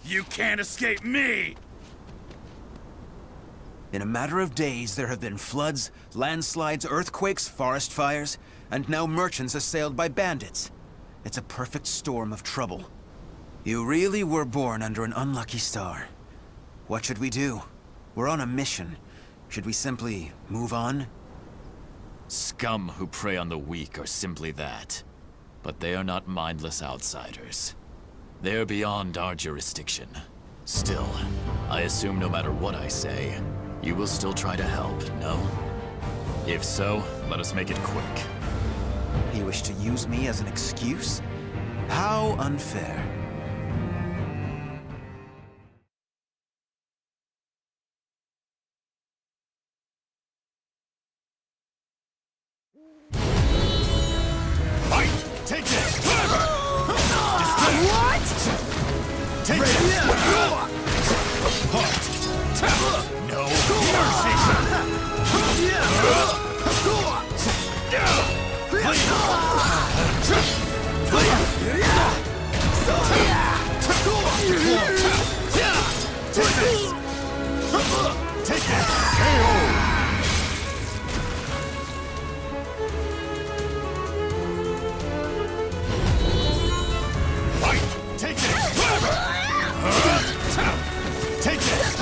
You can't escape me! In a matter of days, there have been floods, landslides, earthquakes, forest fires, and now merchants assailed by bandits. It's a perfect storm of trouble. You really were born under an unlucky star. What should we do? We're on a mission. Should we simply move on? Scum who prey on the weak are simply that. But they are not mindless outsiders. They are beyond our jurisdiction. Still, I assume no matter what I say, you will still try to help, no? If so, let us make it quick. You wish to use me as an excuse? How unfair. Fight! Take this! What? Take this! No mercy! Take this! Fight! Take this! Take this!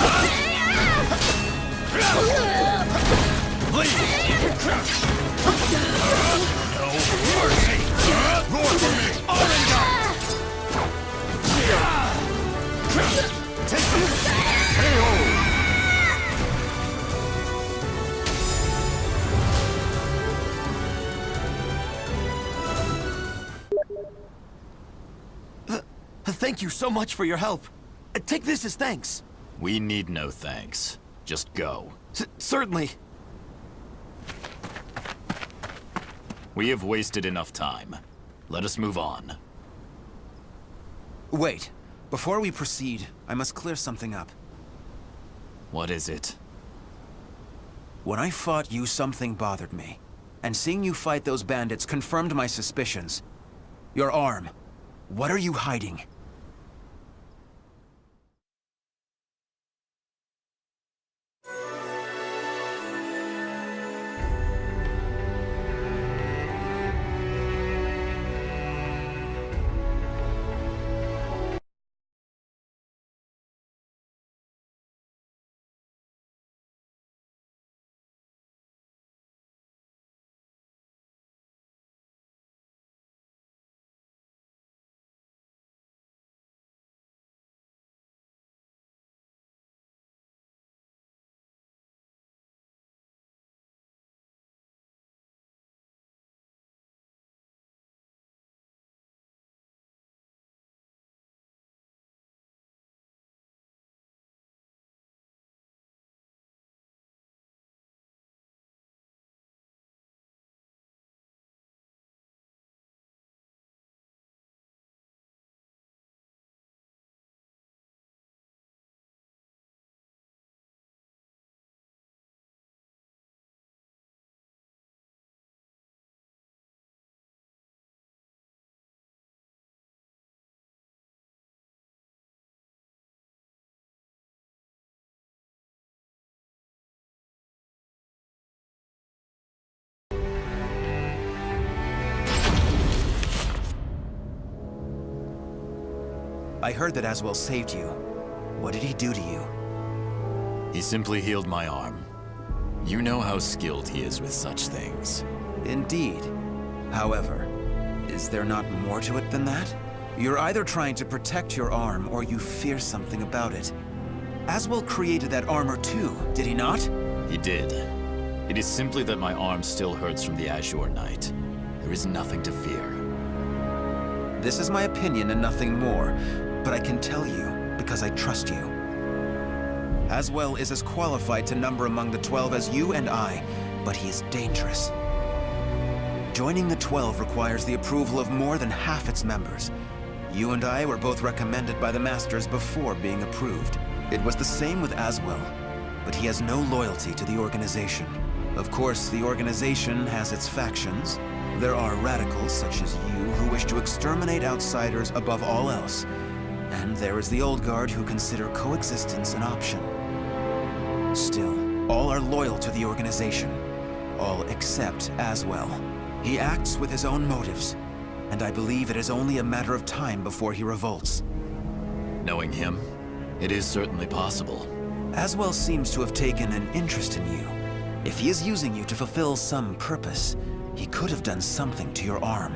Bleed! No mercy! Roar for me! On and down! Take this! KO! Thank you so much for your help. Take this as thanks. We need no thanks. Just go. Certainly. We have wasted enough time. Let us move on. Wait. Before we proceed, I must clear something up. What is it? When I fought you, something bothered me. And seeing you fight those bandits confirmed my suspicions. Your arm. What are you hiding? I heard that Aswell saved you. What did he do to you? He simply healed my arm. You know how skilled he is with such things. Indeed. However, is there not more to it than that? You're either trying to protect your arm, or you fear something about it. Aswell created that armor too, did he not? He did. It is simply that my arm still hurts from the Azure Knight. There is nothing to fear. This is my opinion and nothing more, but I can tell you because I trust you. Aswell is as qualified to number among the 12 as you and I, but he is dangerous. Joining the 12 requires the approval of more than half its members. You and I were both recommended by the Masters before being approved. It was the same with Aswell, but he has no loyalty to the organization. Of course, the organization has its factions. There are radicals such as you who wish to exterminate outsiders above all else. And there is the old guard who consider coexistence an option. Still, all are loyal to the organization. All except Aswell. He acts with his own motives, and I believe it is only a matter of time before he revolts. Knowing him, it is certainly possible. Aswell seems to have taken an interest in you. If he is using you to fulfill some purpose, he could have done something to your arm.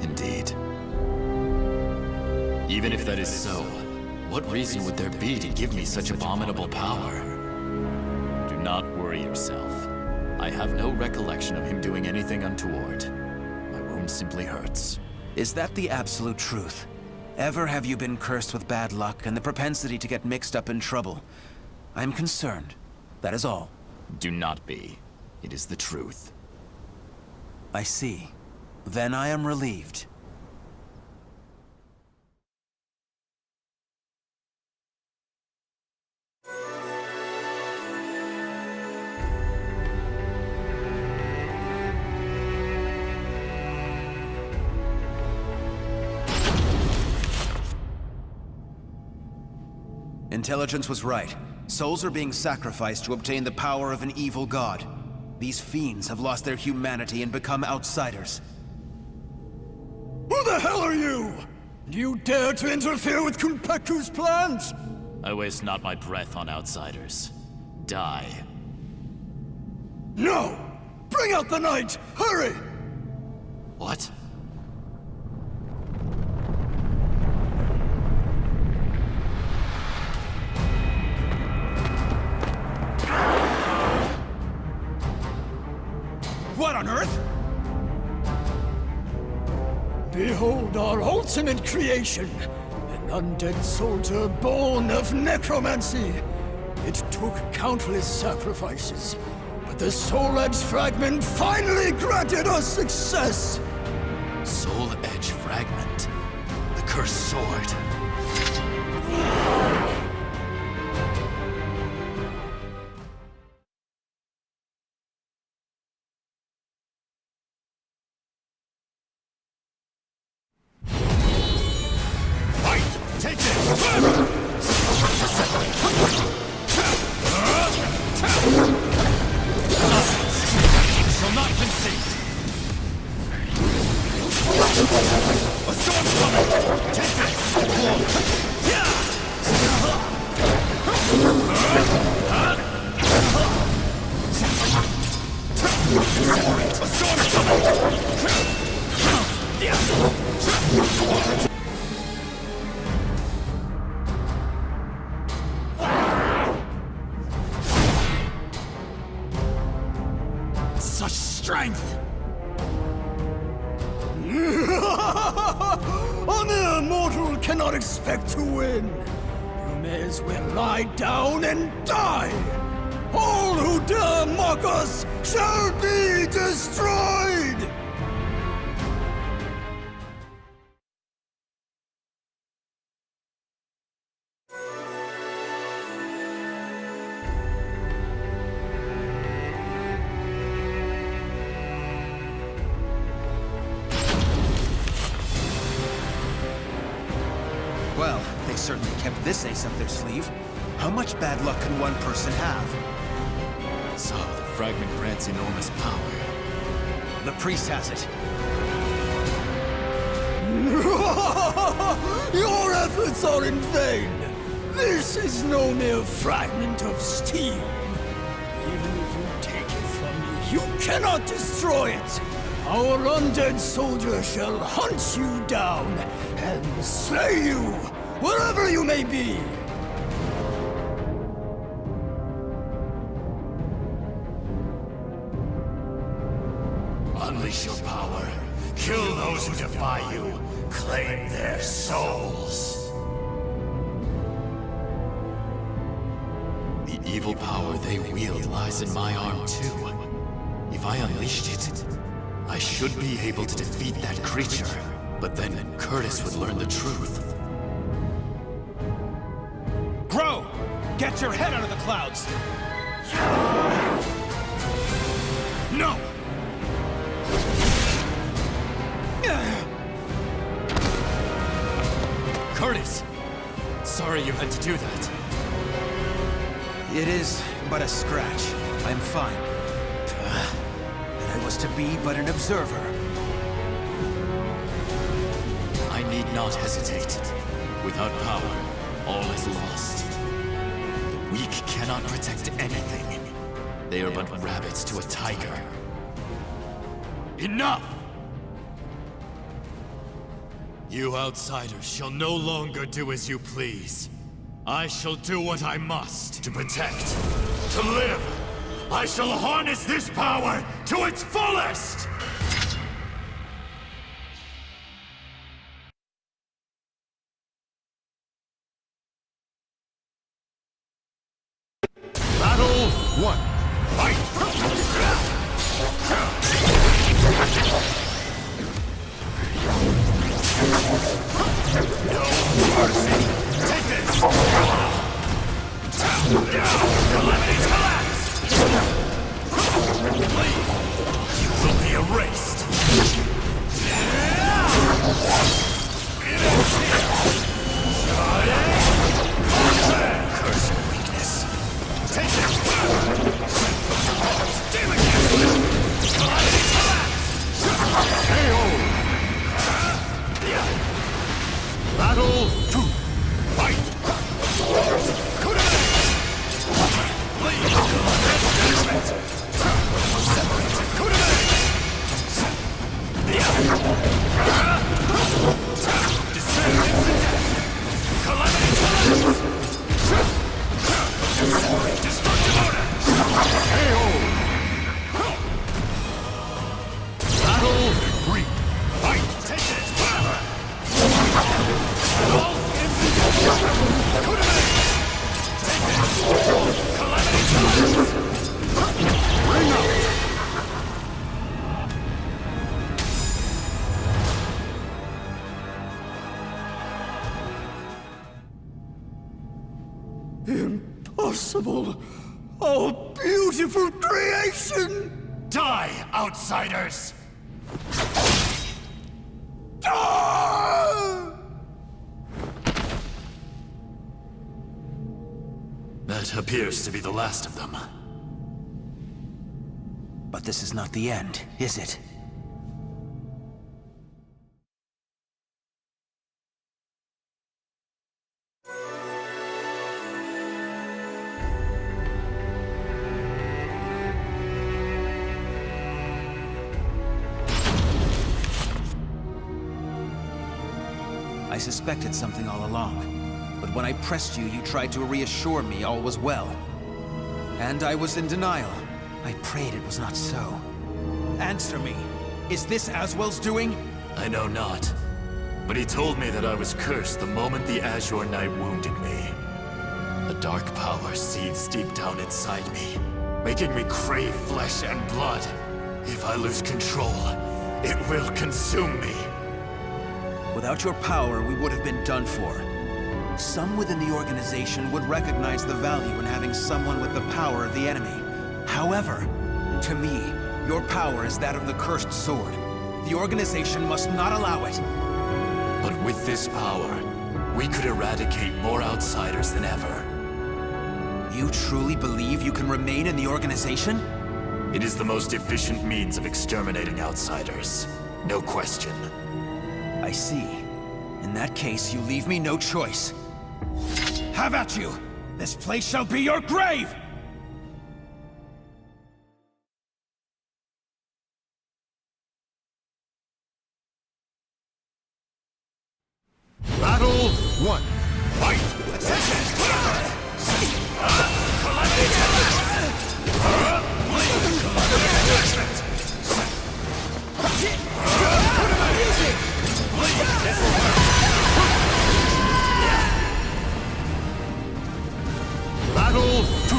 Indeed. Even if that is so, what reason would there be to give me such abominable power? Do not worry yourself. I have no recollection of him doing anything untoward. My wound simply hurts. Is that the absolute truth? Ever have you been cursed with bad luck and the propensity to get mixed up in trouble? I'm concerned. That is all. Do not be. It is the truth. I see. Then I am relieved. Intelligence was right. Souls are being sacrificed to obtain the power of an evil god. These fiends have lost their humanity and become outsiders. Who the hell are you? Do you dare to interfere with Kunpeku's plans? I waste not my breath on outsiders. Die. No! Bring out the knight! Hurry! What? What on earth? Behold our ultimate creation, an undead soldier born of necromancy. It took countless sacrifices, but the Soul Edge fragment finally granted us success! Soul Edge fragment. The cursed sword. Take it! Shall not concede. A storm coming! Take this! A storm coming! Such strength! A mere mortal cannot expect to win. You may as well lie down and die. All who dare mock us shall be destroyed! Well, they certainly kept this ace up their sleeve. How much bad luck can one person have? So, the fragment grants enormous power. The priest has it. Your efforts are in vain. This is no mere fragment of steel. Even if you take it from me, you cannot destroy it. Our undead soldier shall hunt you down and slay you, wherever you may be. Unleash your power. Kill those who defy you. Claim their souls. The evil power they wield lies in my arm too. If I unleashed it, I should be able to defeat that creature. But then Curtis would learn the truth. Grow! Get your head out of the clouds! No! Curtis! sorry you had to do that. It is but a scratch. I'm fine. And I was to be but an observer. I need not hesitate. Without power, all is lost. The weak cannot protect anything. They are but rabbits to a tiger. Enough! You outsiders shall no longer do as you please. I shall do what I must to protect, to live. I shall harness this power to its fullest! Battle 1. Fight! No mercy! Take this! Calamity's collapse! You will be erased! Curse your weakness! Take this! Demon Calamity's collapse! KO! Battle 2. Fight! Battle 3. Fight! Take this! Impossible! Oh, beautiful creation! Die, outsiders! Ah! That appears to be the last of them. But this is not the end, is it? I suspected something all along, but when I pressed you, you tried to reassure me all was well. And I was in denial. I prayed it was not so. Answer me. Is this Aswell's doing? I know not. But he told me that I was cursed the moment the Azure Knight wounded me. The dark power seethes deep down inside me, making me crave flesh and blood. If I lose control, it will consume me. Without your power, we would have been done for. Some within the organization would recognize the value in having someone with the power of the enemy. However, to me, your power is that of the cursed sword. The organization must not allow it. But with this power, we could eradicate more outsiders than ever. You truly believe you can remain in the organization? It is the most efficient means of exterminating outsiders. No question. I see. In that case, you leave me no choice. Have at you! This place shall be your grave! Battle 1. Fight! Battle 2.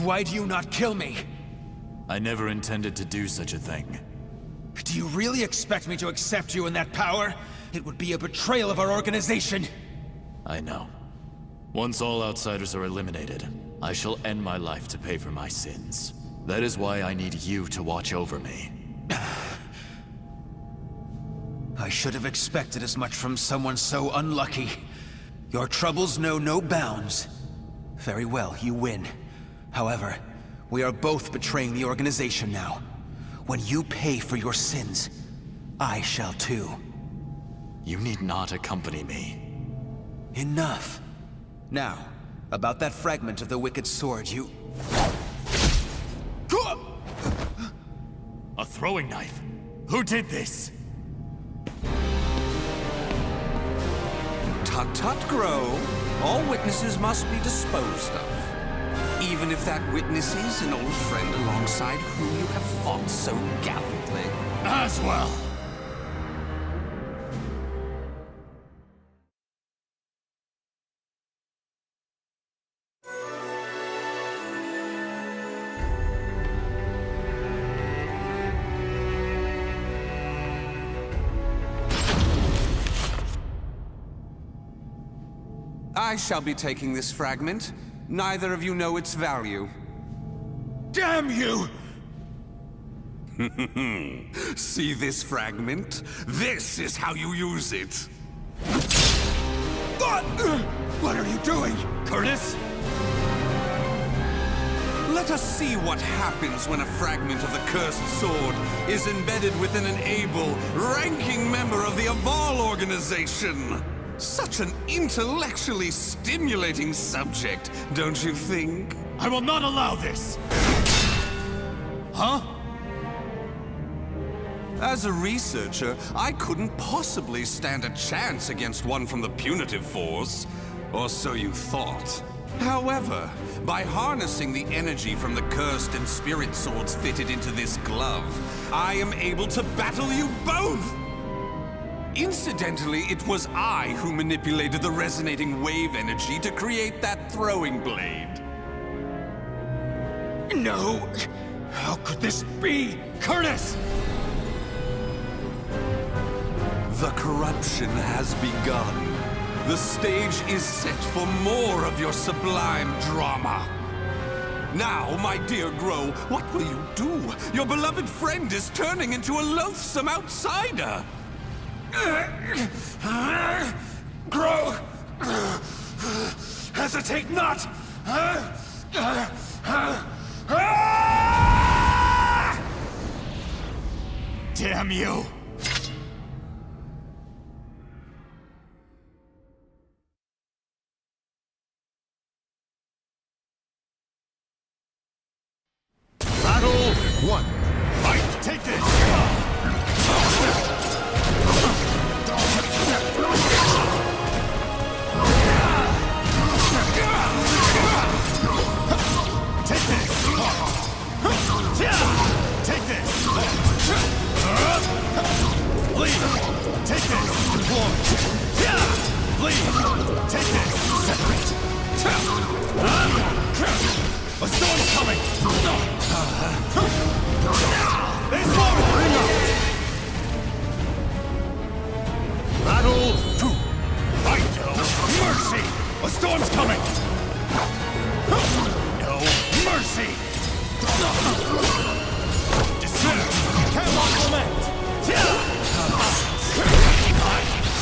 Why do you not kill me? I never intended to do such a thing. Do you really expect me to accept you in that power? It would be a betrayal of our organization. I know. Once all outsiders are eliminated, I shall end my life to pay for my sins. That is why I need you to watch over me. I should have expected as much from someone so unlucky. Your troubles know no bounds. Very well, you win. However, we are both betraying the organization now. When you pay for your sins, I shall too. You need not accompany me. Enough. Now, about that fragment of the Wicked Sword, you... A throwing knife? Who did this? Tut tut, Grow. All witnesses must be disposed of. Even if that witness is an old friend alongside whom you have fought so gallantly. As well. I shall be taking this fragment. Neither of you know its value. Damn you! See this fragment? This is how you use it. What are you doing, Curtis? Let us see what happens when a fragment of the cursed sword is embedded within an able, ranking member of the Aval organization. Such an intellectually stimulating subject, don't you think? I will not allow this! Huh? As a researcher, I couldn't possibly stand a chance against one from the punitive force. Or so you thought. However, by harnessing the energy from the cursed and spirit swords fitted into this glove, I am able to battle you both! Incidentally, it was I who manipulated the resonating wave energy to create that throwing blade. No! How could this be? Curtis! The corruption has begun. The stage is set for more of your sublime drama. Now, my dear Grow, what will you do? Your beloved friend is turning into a loathsome outsider. Grow! Hesitate not! Damn you! Battle 1. Fight! Take this! Take this! Bleed! Take this! Deploy! Bleed! Take this! Separate! A storm's coming! They slowed it! Bring up! Battle 2! Fight! Mercy! A storm's coming! No mercy! Despair! Cannot lament!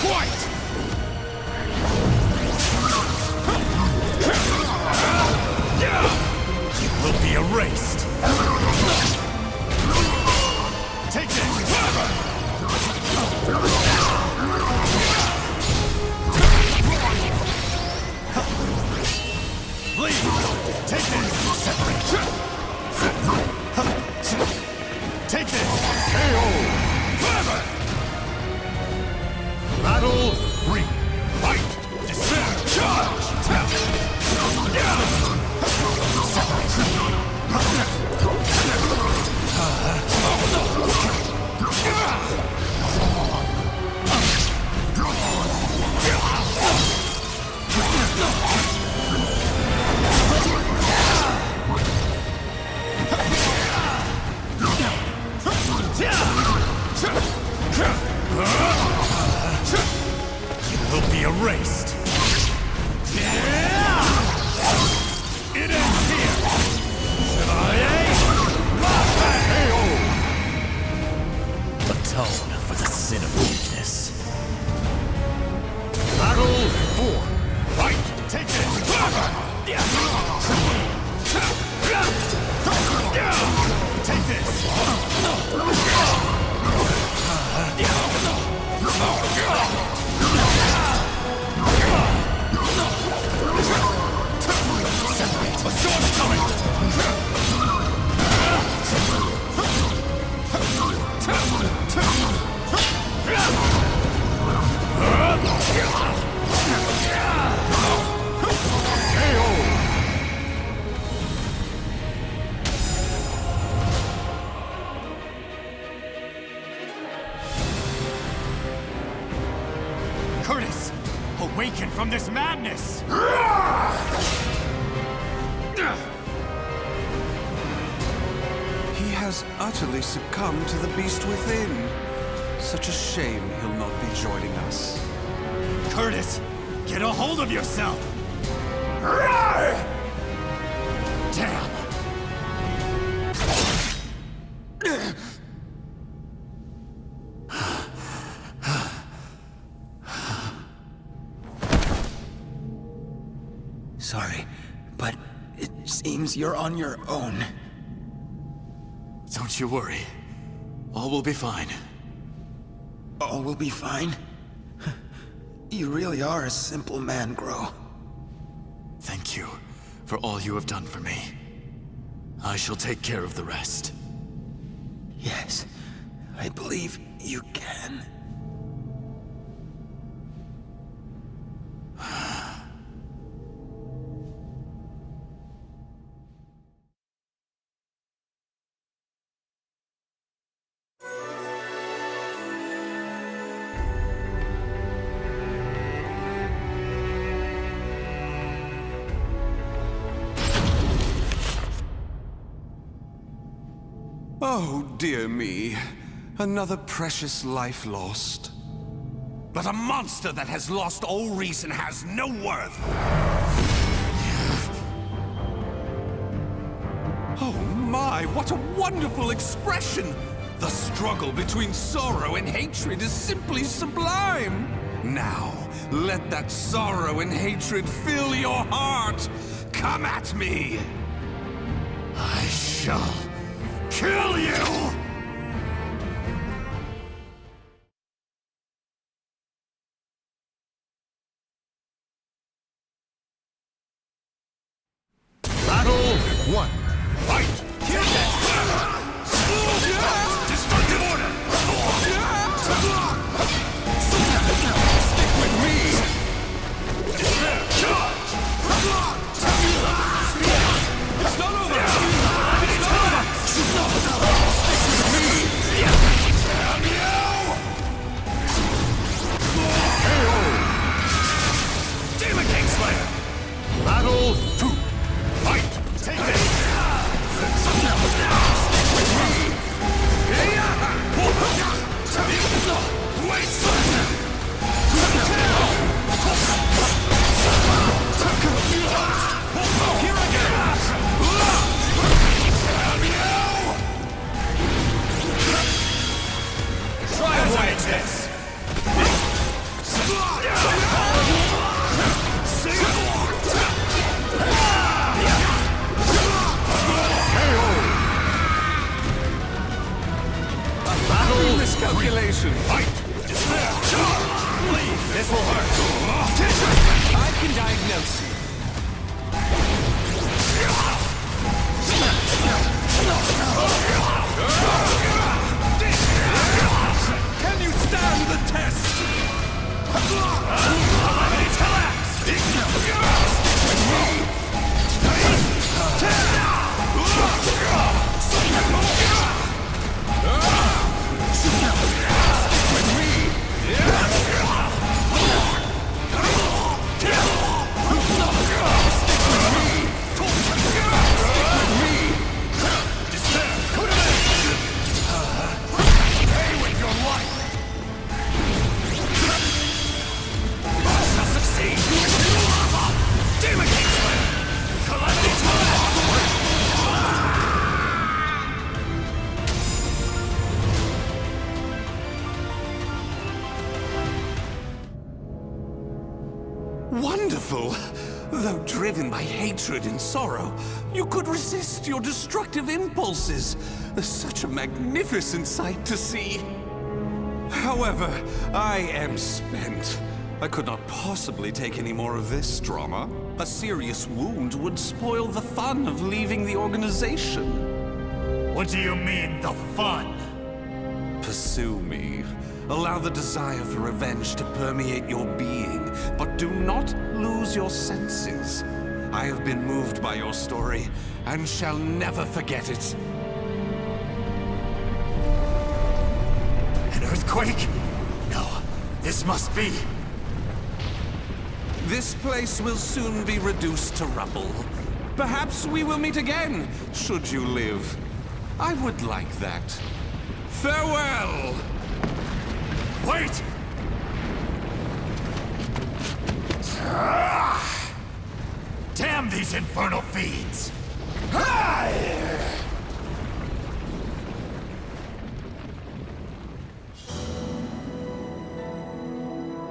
Quite! You will be erased! Take this! Leave! Take this! Separate! Take this! KO! Forever! Battle 3! Fight! Despair! Charge! atone for the sin of weakness. Battle 4. Fight! Take this! Take this! Separate! A storm's coming! Curtis! Awaken from this madness! He has utterly succumbed to the beast within. Such a shame he'll not be joining us. Curtis! Get a hold of yourself! Damn! Sorry, but it seems you're on your own. Don't you worry. All will be fine. All will be fine. You really are a simple man, Gro. Thank you for all you have done for me. I shall take care of the rest. Yes, I believe you can. Oh, dear me. Another precious life lost. But a monster that has lost all reason has no worth! Oh my, what a wonderful expression! The struggle between sorrow and hatred is simply sublime! Now, let that sorrow and hatred fill your heart! Come at me! I shall kill you! Battle 1. Fight! Destructive order! Stick with me! Charge! It's not over! It's not over! Stick with me! Damn you! Demon King Slayer! Battle 2. Fight! Take this! Stick with me! Wait! Here I go! Try and manage this! Miscalculation! Fight! Despair! Charge! Please, this will hurt! I can diagnose you. Can you stand the test? Wonderful! Though driven by hatred and sorrow, you could resist your destructive impulses. Such a magnificent sight to see. However, I am spent. I could not possibly take any more of this drama. A serious wound would spoil the fun of leaving the organization. What do you mean, the fun? Pursue me. Allow the desire for revenge to permeate your being, but do not lose your senses. I have been moved by your story, and shall never forget it. An earthquake? No, this must be... This place will soon be reduced to rubble. Perhaps we will meet again, should you live. I would like that. Farewell! Wait! Damn these infernal fiends!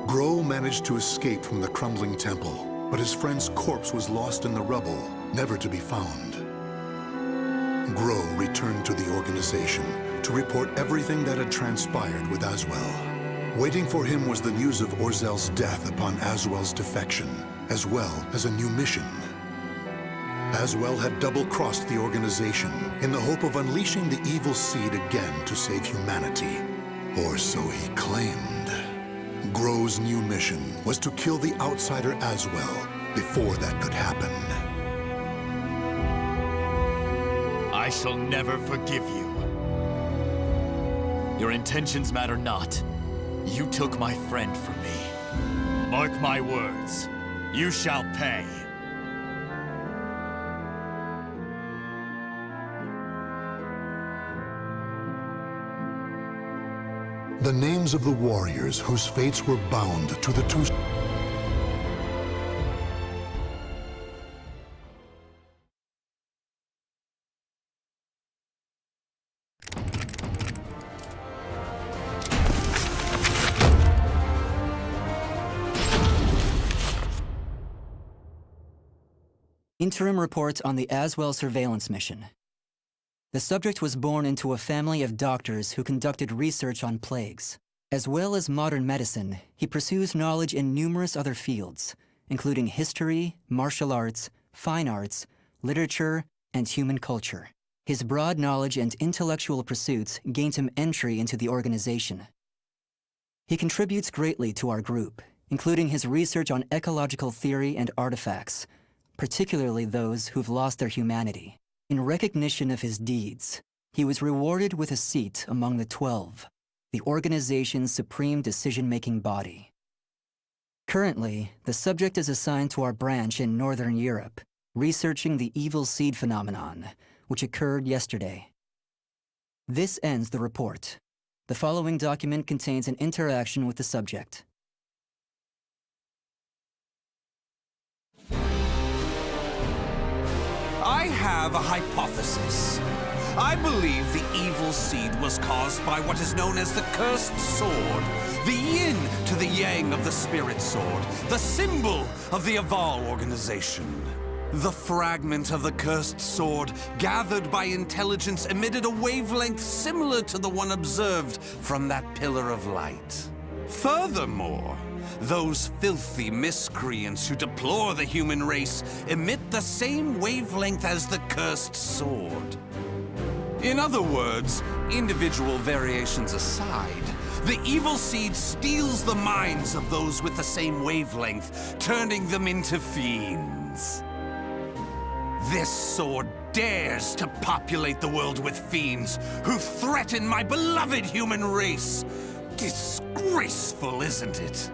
Grow managed to escape from the crumbling temple, but his friend's corpse was lost in the rubble, never to be found. Grow returned to the organization to report everything that had transpired with Aswell. Waiting for him was the news of Orzel's death upon Aswell's defection, as well as a new mission. Aswell had double-crossed the organization in the hope of unleashing the evil seed again to save humanity. Or so he claimed. Grow's new mission was to kill the outsider Aswell before that could happen. I shall never forgive you. Your intentions matter not. You took my friend from me. Mark my words. You shall pay. The names of the warriors whose fates were bound to the two... Interim report on the Aswell surveillance mission. The subject was born into a family of doctors who conducted research on plagues. As well as modern medicine, he pursues knowledge in numerous other fields, including history, martial arts, fine arts, literature, and human culture. His broad knowledge and intellectual pursuits gained him entry into the organization. He contributes greatly to our group, including his research on ecological theory and artifacts, particularly those who've lost their humanity. In recognition of his deeds, he was rewarded with a seat among the 12, the organization's supreme decision-making body. Currently, the subject is assigned to our branch in Northern Europe, researching the evil seed phenomenon, which occurred yesterday. This ends the report. The following document contains an interaction with the subject. I have a hypothesis. I believe the evil seed was caused by what is known as the Cursed Sword, the yin to the yang of the Spirit Sword, the symbol of the Aval organization. The fragment of the Cursed Sword, gathered by intelligence, emitted a wavelength similar to the one observed from that pillar of light. Furthermore, those filthy miscreants who deplore the human race emit the same wavelength as the Cursed Sword. In other words, individual variations aside, the evil seed steals the minds of those with the same wavelength, turning them into fiends. This sword dares to populate the world with fiends who threaten my beloved human race. Disgraceful, isn't it?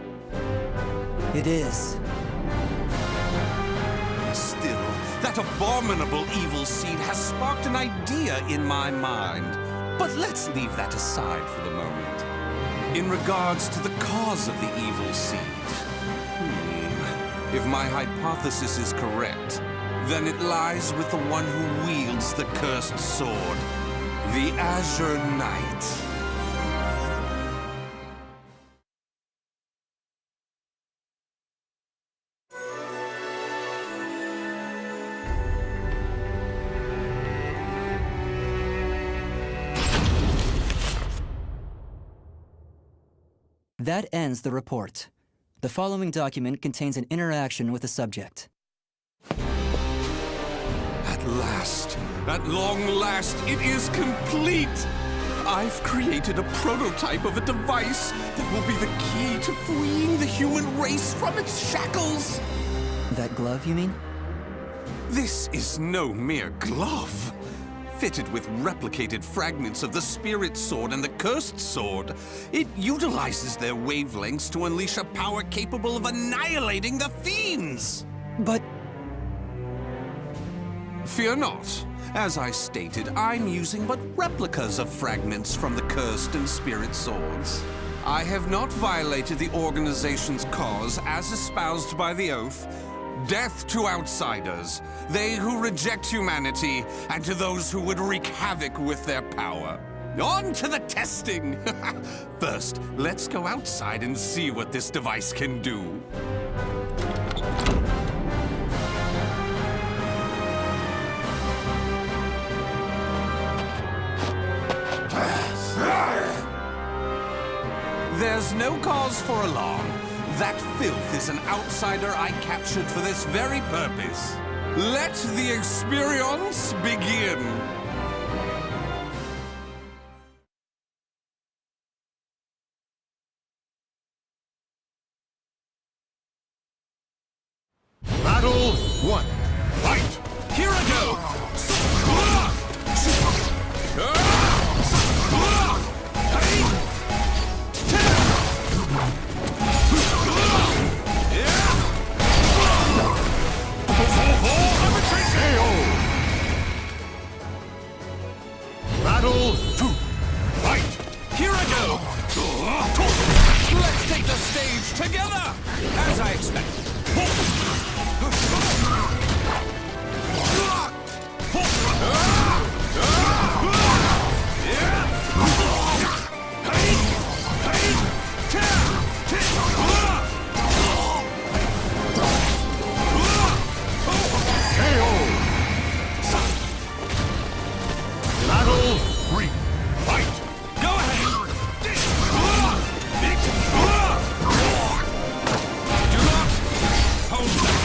It is. Still, that abominable evil seed has sparked an idea in my mind. But let's leave that aside for the moment. In regards to the cause of the evil seed, if my hypothesis is correct, then it lies with the one who wields the Cursed Sword, the Azure Knight. That ends the report. The following document contains an interaction with the subject. At last, at long last, it is complete! I've created a prototype of a device that will be the key to freeing the human race from its shackles! That glove, you mean? This is no mere glove. Fitted with replicated fragments of the Spirit Sword and the Cursed Sword, it utilizes their wavelengths to unleash a power capable of annihilating the fiends! But... Fear not. As I stated, I'm using but replicas of fragments from the Cursed and Spirit Swords. I have not violated the organization's cause as espoused by the Oath. Death to outsiders, they who reject humanity, and to those who would wreak havoc with their power. On to the testing! First, let's go outside and see what this device can do. There's no cause for alarm. That filth is an outsider I captured for this very purpose. Let the experience begin. Battle 1. Fight! Here I go! Battle 2. Fight! Here I go! Let's take the stage together! As I expected. Battle 3. Fight! Go ahead! Do not hold back!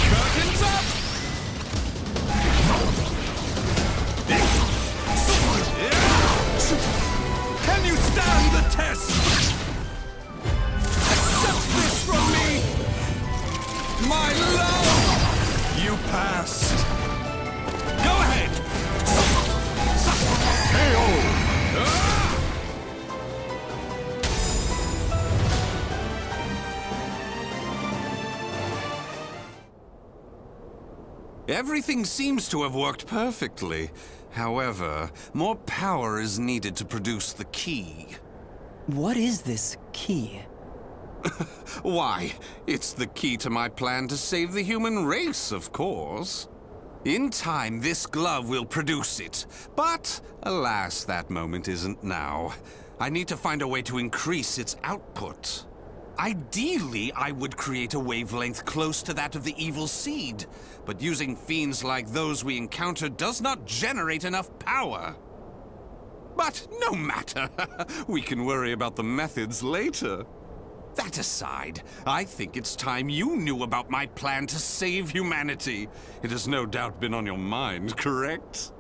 Curtains up! Can you stand the test? Accept this from me! My love! You passed. Go ahead! Everything seems to have worked perfectly. However, more power is needed to produce the key. What is this key? Why, it's the key to my plan to save the human race, of course. In time, this glove will produce it. But, alas, that moment isn't now. I need to find a way to increase its output. Ideally, I would create a wavelength close to that of the evil seed, but using fiends like those we encountered does not generate enough power. But no matter, we can worry about the methods later. That aside, I think it's time you knew about my plan to save humanity. It has no doubt been on your mind, correct?